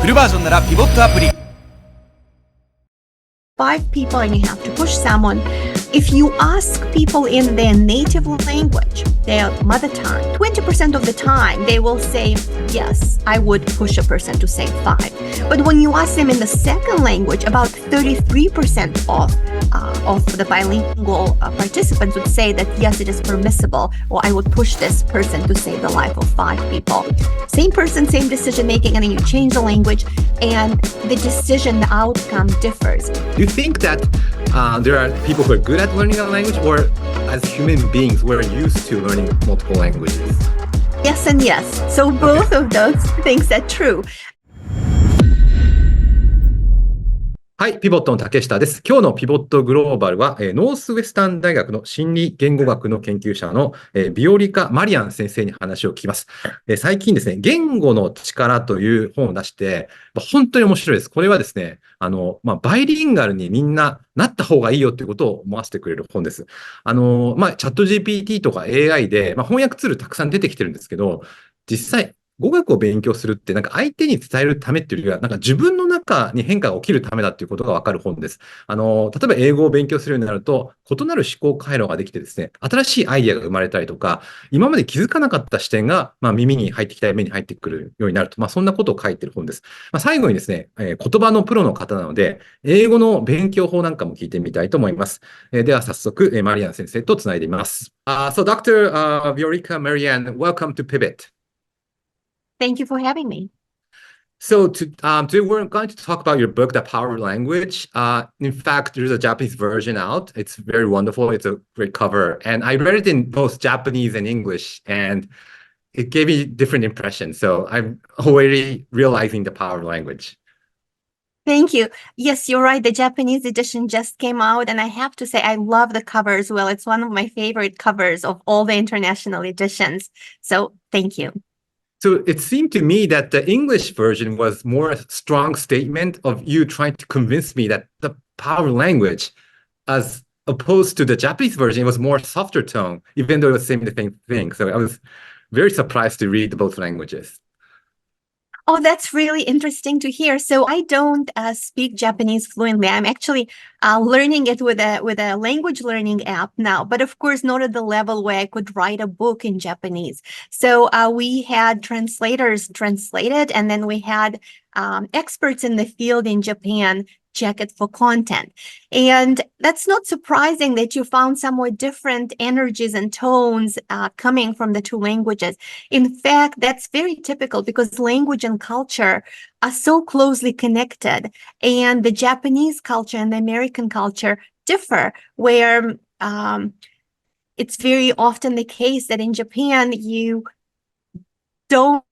フルバージョンならピボットアプリ。5 people and you have to push someone. If you ask people in their native language, their mother tongue, 20% of the time they will say, yes, I would push a person to say 5. But when you ask them in the second language, about 33% of the bilingual participants would say that yes, it is permissible, or I would push this person to save the life of 5 people. Same person, same decision making, and then you change the language and the decision, the outcome differs. Do you think that there are people who are good at learning a language, or as human beings, we're used to learning multiple languages? Yes and yes. So both of those things are true. はい、ピボットの竹下です。今日のピボットグローバルは、ノースウェスタン大学の心理言語学の研究者の、ビオリカ・マリアン先生に話を聞きます。最近ですね、言語の力という本を出して、本当に面白いです。これはですね、バイリンガルにみんななった方がいいよということを思わせてくれる本です。チャット GPT とか AI で、翻訳ツールたくさん出てきてるんですけど、実際、語学を勉強するって、なんか相手に伝えるためっていうよりは、なんか自分の中に変化が起きるためだっていうことがわかる本です。例えば英語を勉強するようになると、異なる思考回路ができてですね、新しいアイデアが生まれたりとか、今まで気づかなかった視点が、耳に入ってきたり目に入ってくるようになると、そんなことを書いてる本です。最後にですね、言葉のプロの方なので、英語の勉強法なんかも聞いてみたいと思います。では早速、マリアン先生とつないでいます。So Dr. Viorica Marian, welcome to Pivot.Thank you for having me. So today we're going to talk about your book, The Power of Language. In fact, there's a Japanese version out. It's very wonderful. It's a great cover. And I read it in both Japanese and English, and it gave me different impressions. So I'm already realizing the power of language. Thank you. Yes, you're right. The Japanese edition just came out, and I have to say I love the cover as well. It's one of my favorite covers of all the international editions. So thank you.So it seemed to me that the English version was more a strong statement of you trying to convince me that the power of language, as opposed to the Japanese version, it was more softer tone, even though it was saying the same thing. So I was very surprised to read both languages. Oh, that's really interesting to hear. So I don't speak Japanese fluently. I'm actually learning it with a language learning app now, but of course not at the level where I could write a book in Japanese. So we had translators translate it, and then we had experts in the field in Japan check it for content. And that's not surprising that you found somewhat different energies and tones coming from the two languages. In fact, that's very typical because language and culture are so closely connected, and the Japanese culture and the American culture differ, where it's very often the case that in Japan, you don't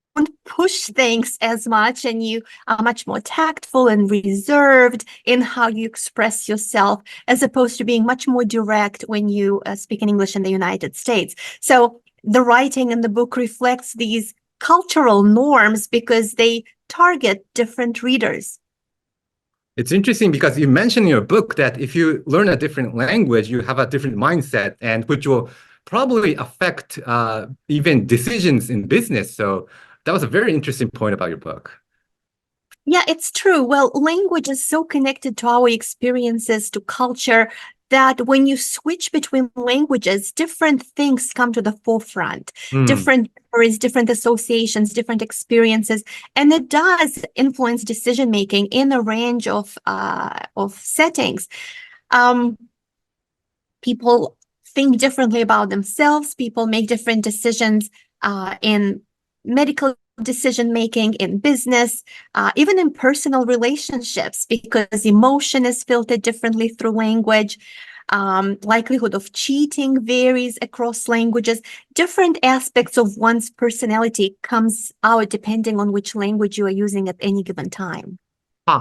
push things as much, and you are much more tactful and reserved in how you express yourself, as opposed to being much more direct when you speak in English in the United States. So the writing in the book reflects these cultural norms because they target different readers. It's interesting because you mentioned in your book that if you learn a different language, you have a different mindset, and which will probably affect even decisions in business. So that was a very interesting point about your book. Yeah, it's true. Well, language is so connected to our experiences, to culture, that when you switch between languages, different things come to the forefront, different memories, different associations, different experiences, and it does influence decision-making in a range of settings. People think differently about themselves. People make different decisions in medical decision-making, in business, even in personal relationships, because emotion is filtered differently through language. Likelihood of cheating varies across languages. Different aspects of one's personality comes out depending on which language you are using at any given time.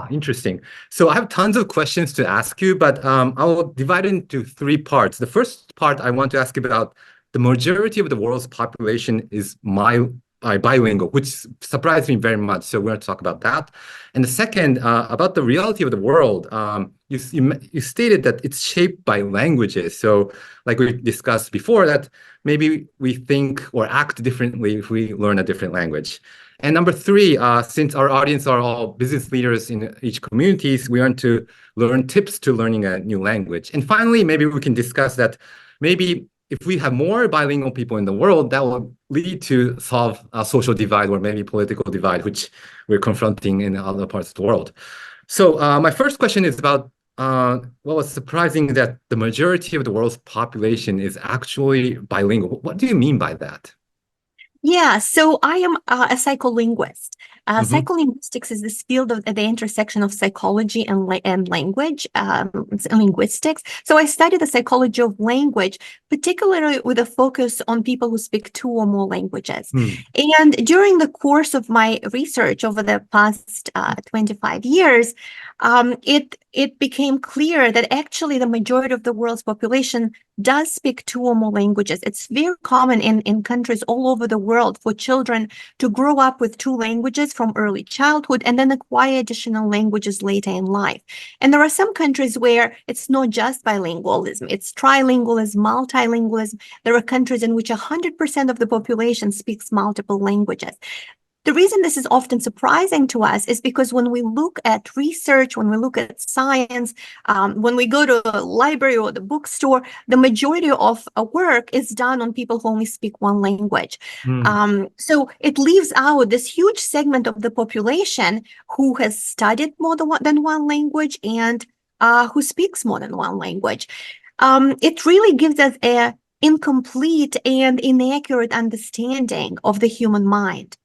Interesting. So I have tons of questions to ask you, but I will divide it into 3 parts. The first part I want to ask you about the majority of the world's population is bilingual, which surprised me very much. So we're going to talk about that. And the second, about the reality of the world, you stated that it's shaped by languages. So like we discussed before, that maybe we think or act differently if we learn a different language. And number three, since our audience are all business leaders in each communities, we want to learn tips to learning a new language. And finally, maybe we can discuss that maybe if we have more bilingual people in the world, that will lead to solve a social divide or maybe political divide, which we're confronting in other parts of the world. So my first question is about well, it's surprising that the majority of the world's population is actually bilingual. What do you mean by that? Yeah, so I am a psycholinguist. Mhm. Psycholinguistics is this field of the intersection of psychology and language, linguistics. So I study the psychology of language, particularly with a focus on people who speak two or more languages. And during the course of my research over the past 25 years, it became clear that actually the majority of the world's population does speak two or more languages. It's very common in countries all over the world for children to grow up with two languages from early childhood and then acquire additional languages later in life. And there are some countries where it's not just bilingualism, it's trilingualism, multilingualism. There are countries in which 100% of the population speaks multiple languages. The reason this is often surprising to us is because when we look at research, when we look at science, when we go to a library or the bookstore, the majority of work is done on people who only speak one language. So it leaves out this huge segment of the population who has studied more than one language and who speaks more than one language. It really gives us an incomplete and inaccurate understanding of the human mind.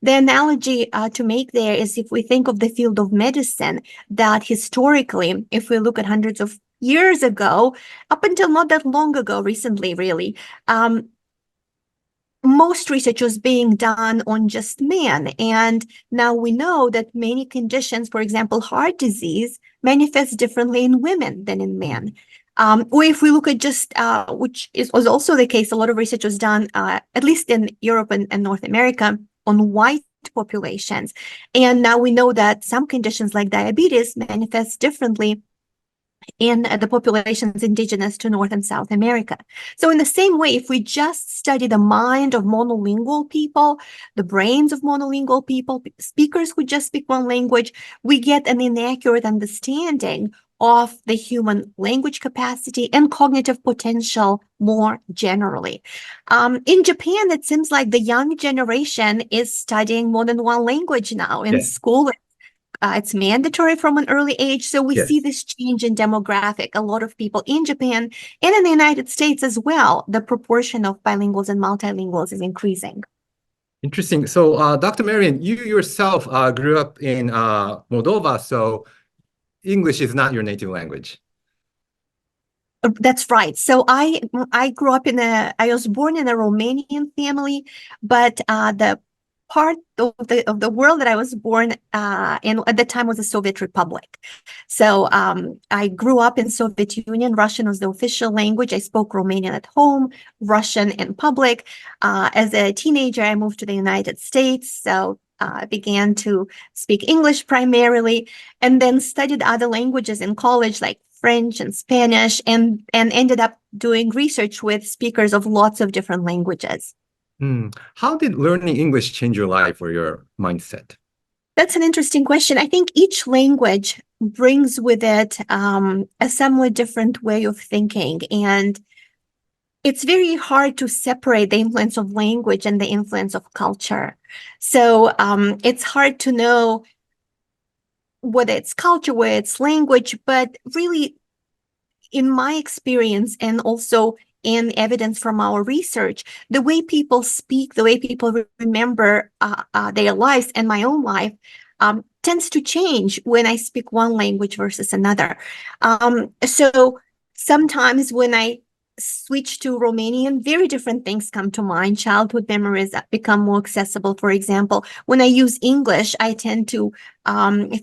The analogy to make there is if we think of the field of medicine, that historically, if we look at hundreds of years ago, up until not that long ago, recently, really, most research was being done on just men. And now we know that many conditions, for example, heart disease, manifest differently in women than in men. Or if we look at just, which was also the case, a lot of research was done, at least in Europe and North America, on white populations. And now we know that some conditions like diabetes manifest differently in the populations indigenous to North and South America. So in the same way, if we just study the mind of monolingual people, the brains of monolingual people, speakers who just speak one language, we get an inaccurate understanding of the human language capacity and cognitive potential more generally. In Japan, it seems like the young generation is studying more than one language now in school. It's mandatory from an early age. So we see this change in demographic. A lot of people in Japan and in the United States as well, the proportion of bilinguals and multilinguals is increasing. Interesting. So, Dr. Marian, you yourself grew up in Moldova, so English is not your native language. That's right. So I grew up I was born in a Romanian family, but the part of the world that I was born in at the time was the Soviet Republic. So I grew up in Soviet Union. Russian was the official language. I spoke Romanian at home, Russian in public. As a teenager, I moved to the United States. So I began to speak English primarily, and then studied other languages in college, like French and Spanish, and ended up doing research with speakers of lots of different languages. How did learning English change your life or your mindset? That's an interesting question. I think each language brings with it a somewhat different way of thinking, and it's very hard to separate the influence of language and the influence of culture. So it's hard to know whether it's culture, whether it's language, but really, in my experience and also in evidence from our research, the way people speak, the way people remember their lives and my own life tends to change when I speak one language versus another. So sometimes when I switch to Romanian, very different things come to mind. Childhood memories become more accessible. For example, when I use English, I tend to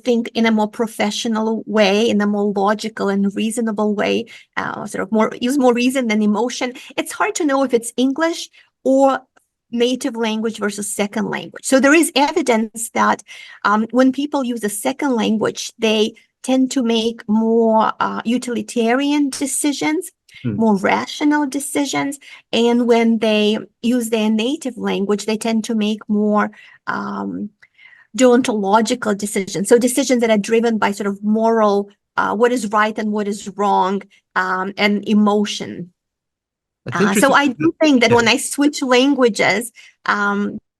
think in a more professional way, in a more logical and reasonable way, use more reason than emotion. It's hard to know if it's English or native language versus second language. So there is evidence that when people use a second language, they tend to make more utilitarian decisions. Hmm. more rational decisions. And when they use their native language, they tend to make more deontological decisions. So decisions that are driven by sort of moral, what is right and what is wrong, and emotion. That's So interesting. I do think that Yes. when I switch languages,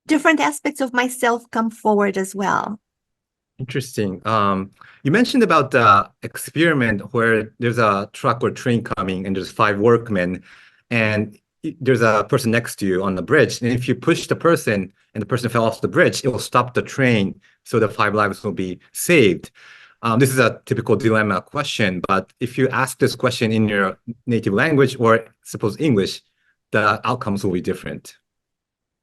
different aspects of myself come forward as well. Interesting. You mentioned about the experiment where there's a truck or train coming and there's 5 workmen and there's a person next to you on the bridge. And if you push the person and the person fell off the bridge, it will stop the train so the 5 lives will be saved. This is a typical dilemma question, but if you ask this question in your native language or suppose English, the outcomes will be different.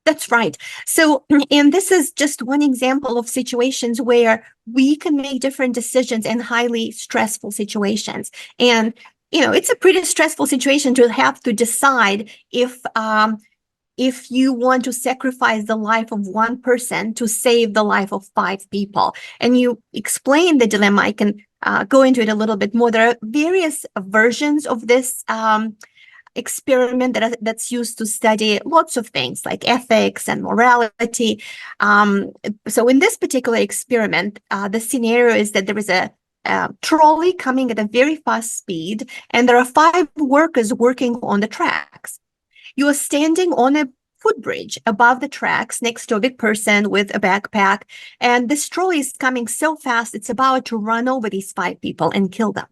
That's right. So, and this is just one example of situations where we can make different decisions in highly stressful situations. And, it's a pretty stressful situation to have to decide if you want to sacrifice the life of one person to save the life of 5 people. And you explain the dilemma. I can go into it a little bit more. There are various versions of this experiment that's used to study lots of things like ethics and morality. So in this particular experiment, the scenario is that there is a trolley coming at a very fast speed, and there are 5 workers working on the tracks. You are standing on a footbridge above the tracks next to a big person with a backpack, and this trolley is coming so fast it's about to run over these 5 people and kill them.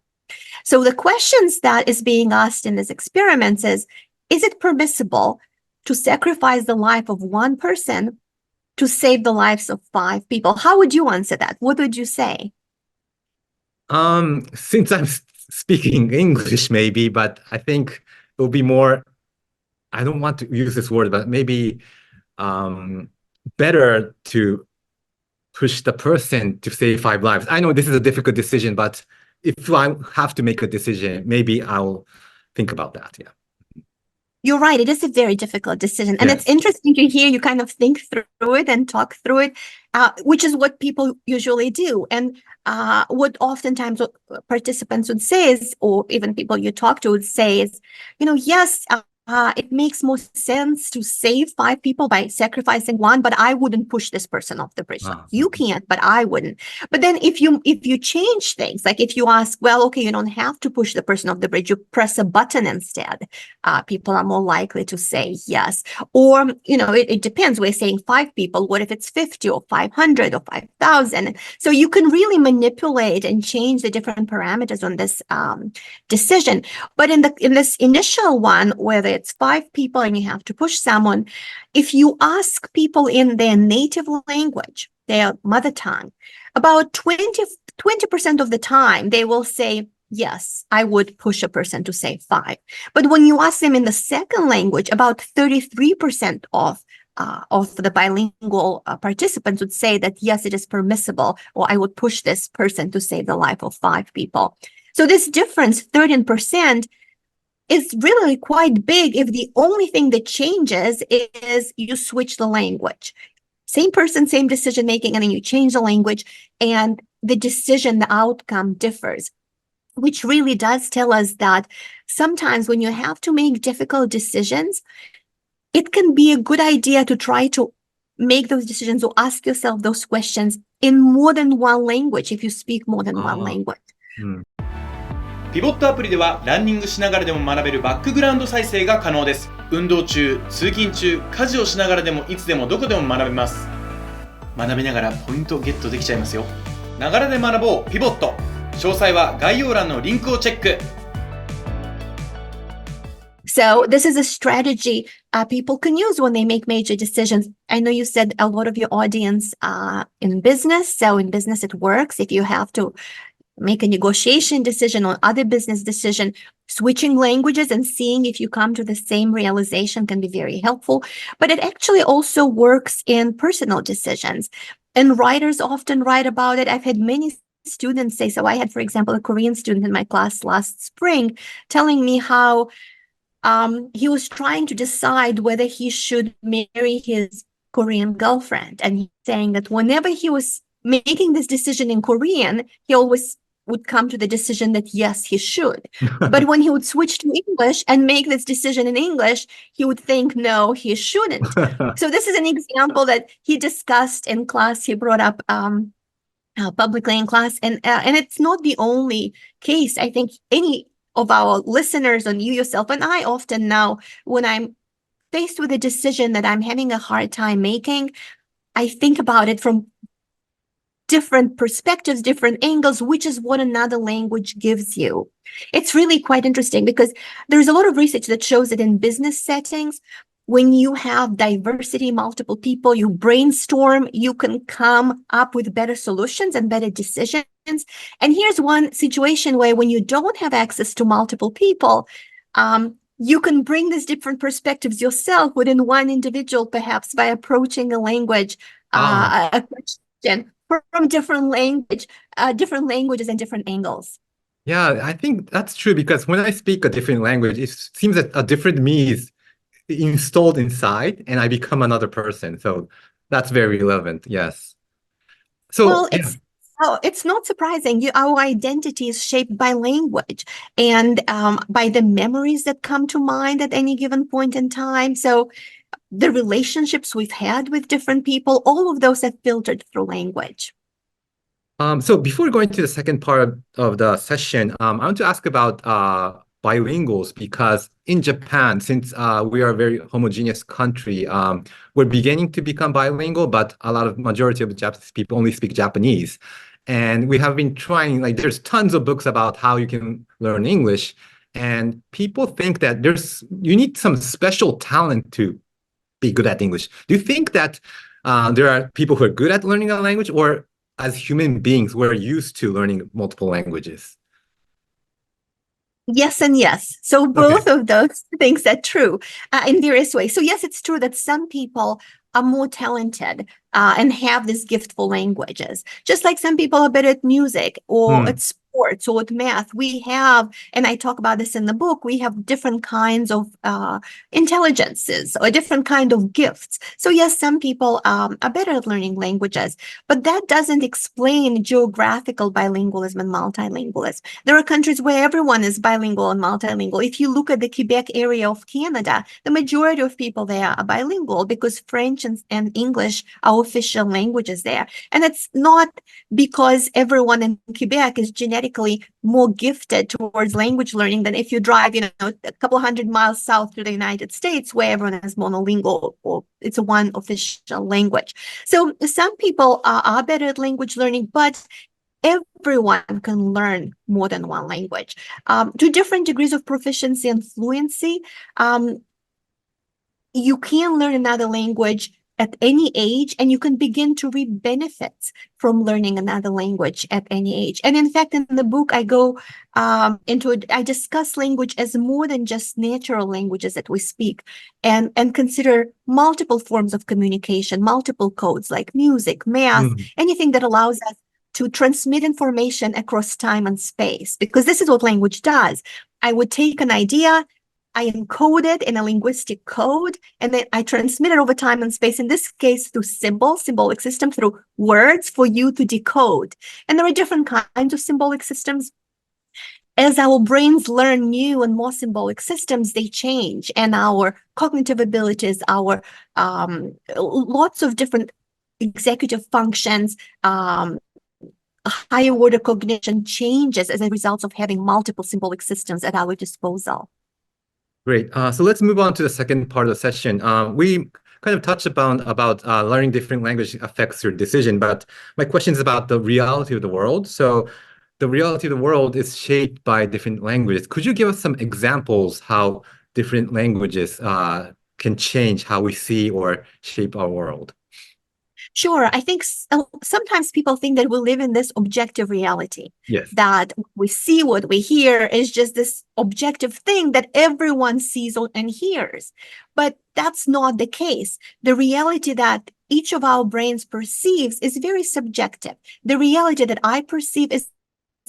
So the questions that is being asked in this experiment is it permissible to sacrifice the life of one person to save the lives of 5 people? How would you answer that? What would you say? Since I'm speaking English, maybe, but I think it will be more, I don't want to use this word, but maybe better to push the person to save 5 lives. I know this is a difficult decision, but if I have to make a decision, maybe I'll think about that. Yeah. You're right. It is a very difficult decision. And it's Yes. interesting to hear you kind of think through it and talk through it, which is what people usually do. And what oftentimes what participants would say is, or even people you talk to would say is, yes, it makes more sense to save 5 people by sacrificing one, but I wouldn't push this person off the bridge. Like, you can't, but I wouldn't. But then if you change things, like if you ask, well, okay, you don't have to push the person off the bridge, you press a button instead, people are more likely to say yes. Or, it depends. We're saying 5 people. What if it's 50 or 500 or 5,000? So you can really manipulate and change the different parameters on this decision. But in this initial one, whether it's 5 people and you have to push someone, if you ask people in their native language, their mother tongue, about 20% of the time, they will say, yes, I would push a person to save 5. But when you ask them in the second language, about 33% of the bilingual participants would say that, yes, it is permissible, or I would push this person to save the life of 5 people. So this difference, 13%, is really quite big if the only thing that changes is you switch the language. Same person, same decision making, and then you change the language, and the decision, the outcome differs, which really does tell us that sometimes when you have to make difficult decisions, it can be a good idea to try to make those decisions or ask yourself those questions in more than one language if you speak more than one language. ピボットアプリではランニングしながらでも学べるバックグラウンド再生が可能です。運動中、通勤中、家事をしながらでもいつでもどこでも学べます。学びながらポイントゲットできちゃいますよ。ながらで学ぼうピボット。詳細は概要欄のリンクをチェック。So this is a strategy people can use when they make major decisions. I know you said a lot of your audience in business. So in business, it works. If you have to make a negotiation decision or other business decision, switching languages and seeing if you come to the same realization can be very helpful. But it actually also works in personal decisions. And writers often write about it. I've had many students say, so I had, for example, a Korean student in my class last spring telling me how he was trying to decide whether he should marry his Korean girlfriend. And he's saying that whenever he was making this decision in Korean, he always would come to the decision that yes, he should. But when he would switch to English and make this decision in English, he would think, no, he shouldn't. So this is an example that he discussed in class. He brought up publicly in class, and it's not the only case. I think any of our listeners, and you yourself, and I often now, when I'm faced with a decision that I'm having a hard time making, I think about it from different perspectives, different angles, which is what another language gives you. It's really quite interesting because there's a lot of research that shows that in business settings, when you have diversity, multiple people, you brainstorm, you can come up with better solutions and better decisions. And here's one situation where when you don't have access to multiple people, you can bring these different perspectives yourself within one individual, perhaps by approaching a language, a question from different languages and different angles. Yeah, I think that's true because when I speak a different language, it seems that a different me is installed inside and I become another person. So that's very relevant. Yes. So well, it's not surprising. Our identity is shaped by language and by the memories that come to mind at any given point in time. So the relationships we've had with different people, all of those are filtered through language. So before going to the second part of the session, I want to ask about bilinguals because in Japan, since we are a very homogeneous country, we're beginning to become bilingual, but majority of the Japanese people only speak Japanese. And we have been trying, like there's tons of books about how you can learn English. And people think that you need some special talent to be good at English. Do you think that there are people who are good at learning a language, or as human beings, we're used to learning multiple languages? Yes and yes. So both of those things are true in various ways. So yes, it's true that some people are more talented and have this gift for languages. Just like some people are better at music or at sports or at math. We have, and I talk about this in the book, we have different kinds of intelligences or different kind of gifts. So yes, some people are better at learning languages, but that doesn't explain geographical bilingualism and multilingualism. There are countries where everyone is bilingual and multilingual. If you look at the Quebec area of Canada, the majority of people there are bilingual because French and English are official languages there. And it's not because everyone in Quebec is genetically more gifted towards language learning than if you drive, a couple hundred miles south to the United States where everyone is monolingual or it's one official language. So some people are better at language learning, but everyone can learn more than one language. To different degrees of proficiency and fluency, you can learn another language at any age, and you can begin to reap benefits from learning another language at any age. And in fact, in the book, I go I discuss language as more than just natural languages that we speak, and consider multiple forms of communication, multiple codes like music, math, anything that allows us to transmit information across time and space, because this is what language does. I would take an idea, I encode it in a linguistic code, and then I transmit it over time and space, in this case through symbolic system, through words for you to decode. And there are different kinds of symbolic systems. As our brains learn new and more symbolic systems, they change, and our cognitive abilities, our lots of different executive functions, higher order cognition changes as a result of having multiple symbolic systems at our disposal. Great. So let's move on to the second part of the session. We kind of touched about learning different language affects your decision, but my question is about the reality of the world. So the reality of the world is shaped by different languages. Could you give us some examples how different languages can change how we see or shape our world? Sure. I think sometimes people think that we live in this objective reality. Yes. That we see, what we hear is just this objective thing that everyone sees and hears. But that's not the case. The reality that each of our brains perceives is very subjective. The reality that I perceive is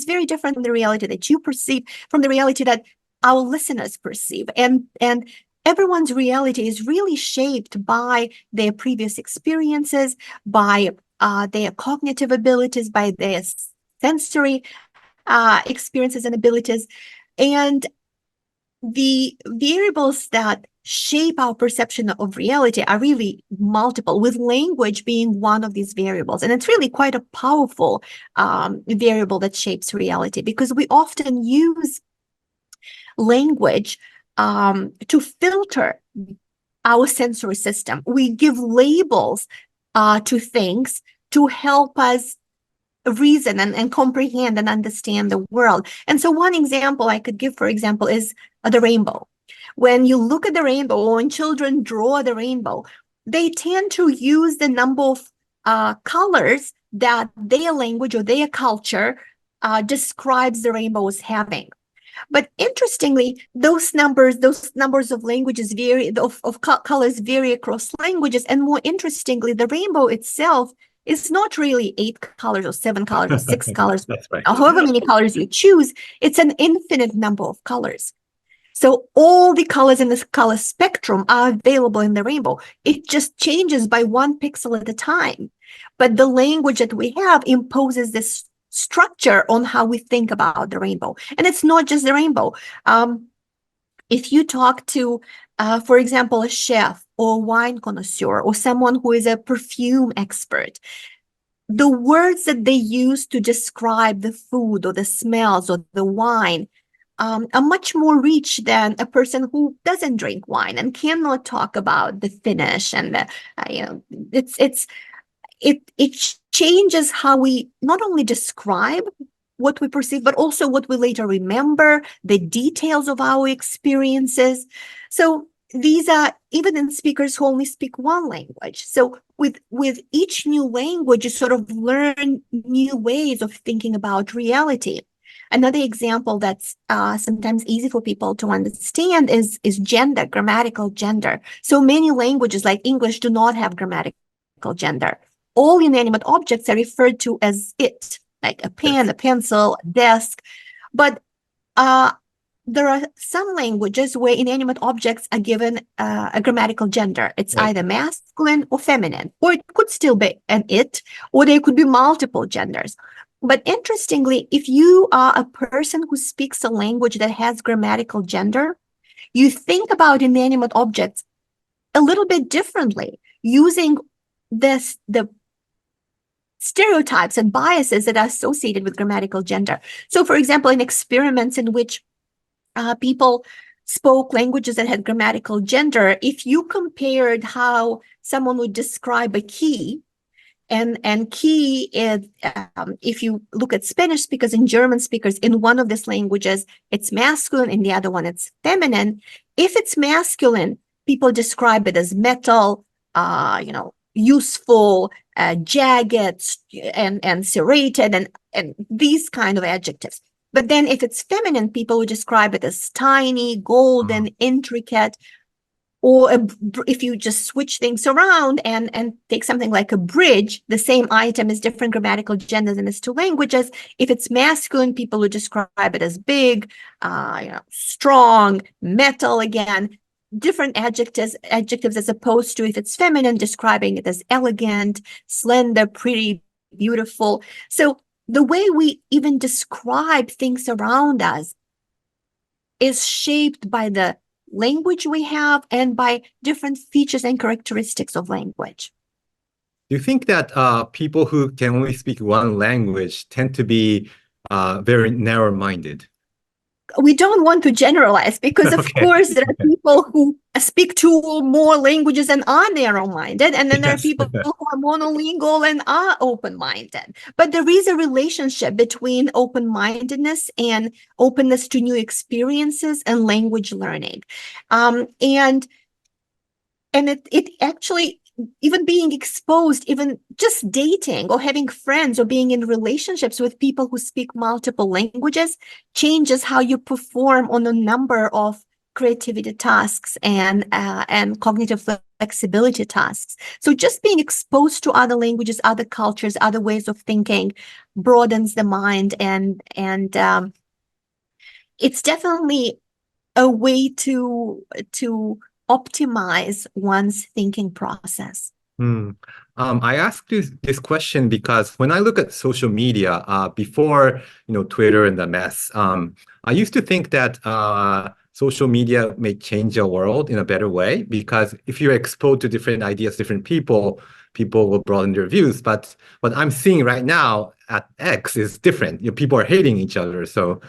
very different from the reality that you perceive, from the reality that our listeners perceive. And everyone's reality is really shaped by their previous experiences, by their cognitive abilities, by their sensory experiences and abilities. And the variables that shape our perception of reality are really multiple, with language being one of these variables. And it's really quite a powerful variable that shapes reality, because we often use language to filter our sensory system. We give labels to things to help us reason and comprehend and understand the world. And so one example I could give, for example, is the rainbow. When you look at the rainbow, or when children draw the rainbow, they tend to use the number of colors that their language or their culture describes the rainbow as having. But interestingly, those numbers of languages vary, of colors vary across languages. And more interestingly, the rainbow itself is not really 8 colors or 7 colors or 6 colors, That's right. however many colors you choose. It's an infinite number of colors. So all the colors in this color spectrum are available in the rainbow. It just changes by 1 pixel at a time. But the language that we have imposes this structure on how we think about the rainbow. And it's not just the rainbow. If you talk to, for example, a chef or wine connoisseur or someone who is a perfume expert, the words that they use to describe the food or the smells or the wine are much more rich than a person who doesn't drink wine and cannot talk about the finish and the, it changes how we not only describe what we perceive, but also what we later remember, the details of our experiences. So these are even in speakers who only speak one language. So with each new language, you sort of learn new ways of thinking about reality. Another example that's sometimes easy for people to understand is gender, grammatical gender. So many languages like English do not have grammatical gender. All inanimate objects are referred to as it, like a pen, a pencil, a desk. But there are some languages where inanimate objects are given a grammatical gender. It's either masculine or feminine, or it could still be an it, or there could be multiple genders. But interestingly, if you are a person who speaks a language that has grammatical gender, you think about inanimate objects a little bit differently, using the stereotypes and biases that are associated with grammatical gender. So, for example, in experiments in which people spoke languages that had grammatical gender, if you compared how someone would describe a key, and key is, if you look at Spanish speakers and German speakers, in one of these languages, it's masculine, in the other one, it's feminine. If it's masculine, people describe it as metal, useful, jagged, and serrated, and these kind of adjectives. But then if it's feminine, people would describe it as tiny, golden, intricate. Or if you just switch things around and take something like a bridge, the same item is different grammatical genders in these 2 languages. If it's masculine, people would describe it as big, strong, metal again, different adjectives as opposed to if it's feminine, describing it as elegant, slender, pretty, beautiful. So the way we even describe things around us is shaped by the language we have and by different features and characteristics of language. Do you think that people who can only speak one language tend to be very narrow-minded? We don't want to generalize, because of course there are people who speak 2 or more languages and are narrow-minded, and then there are people who are monolingual and are open-minded. But there is a relationship between open-mindedness and openness to new experiences and language learning. And it actually, even being exposed, even just dating or having friends or being in relationships with people who speak multiple languages, changes how you perform on a number of creativity tasks and cognitive flexibility tasks. So just being exposed to other languages, other cultures, other ways of thinking broadens the mind, and it's definitely a way to optimize one's thinking process. I asked this question because when I look at social media, before Twitter and the mess, I used to think that social media may change the world in a better way, because if you're exposed to different ideas, different people will broaden their views. But what I'm seeing right now at X is different. People are hating each other. So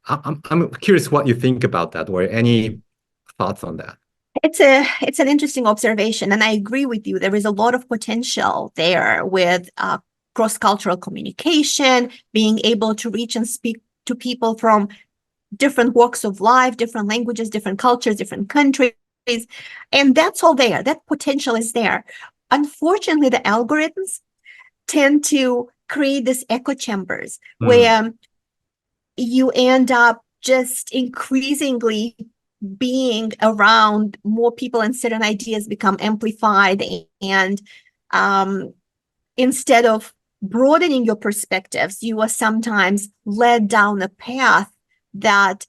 I'm curious what you think about that, or any thoughts on that. It's an interesting observation, and I agree with you. There is a lot of potential there with cross-cultural communication, being able to reach and speak to people from different walks of life, different languages, different cultures, different countries, and that's all there. That potential is there. Unfortunately, the algorithms tend to create these echo chambers where you end up just increasingly being around more people, and certain ideas become amplified, and instead of broadening your perspectives, you are sometimes led down a path that,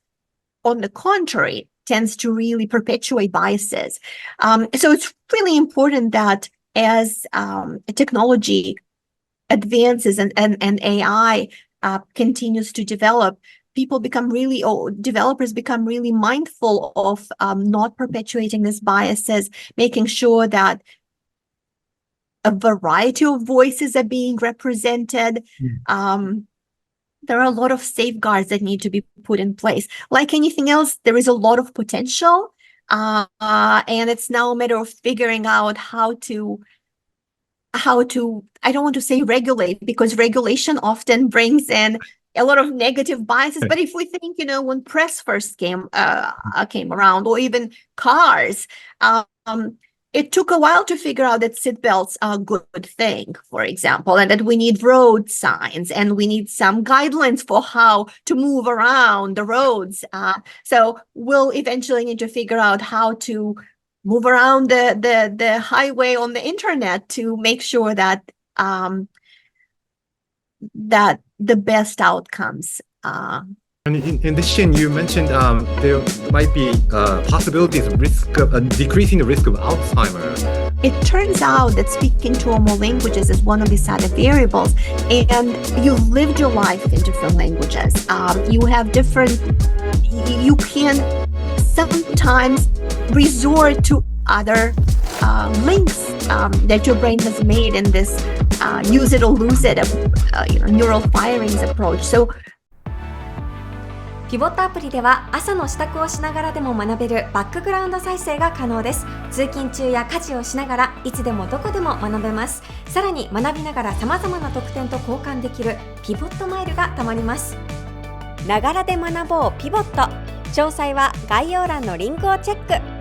on the contrary, tends to really perpetuate biases. So it's really important that as technology advances and AI continues to develop, developers become really mindful of not perpetuating these biases, making sure that a variety of voices are being represented. There are a lot of safeguards that need to be put in place. Like anything else, there is a lot of potential, and it's now a matter of figuring out how to, I don't want to say regulate, because regulation often brings in a lot of negative biases. But if we think, when press first came around, or even cars, it took a while to figure out that seatbelts are a good thing, for example, and that we need road signs, and we need some guidelines for how to move around the roads. So we'll eventually need to figure out how to move around the highway on the internet to make sure that that the best outcomes. And in addition, you mentioned there might be possibilities of decreasing the risk of Alzheimer's. It turns out that speaking two or more languages is one of these other variables, and you've lived your life in different languages. You can sometimes resort to other links that your brain has made in this use it or lose it neural firings approach. Soピボットアプリでは朝の支度をしながらでも学べるバックグラウンド再生が可能です。通勤中や家事をしながらいつでもどこでも学べます。さらに学びながら様々な特典と交換できるピボットマイルがたまります。ながらで学ぼうピボット。詳細は概要欄のリンクをチェック。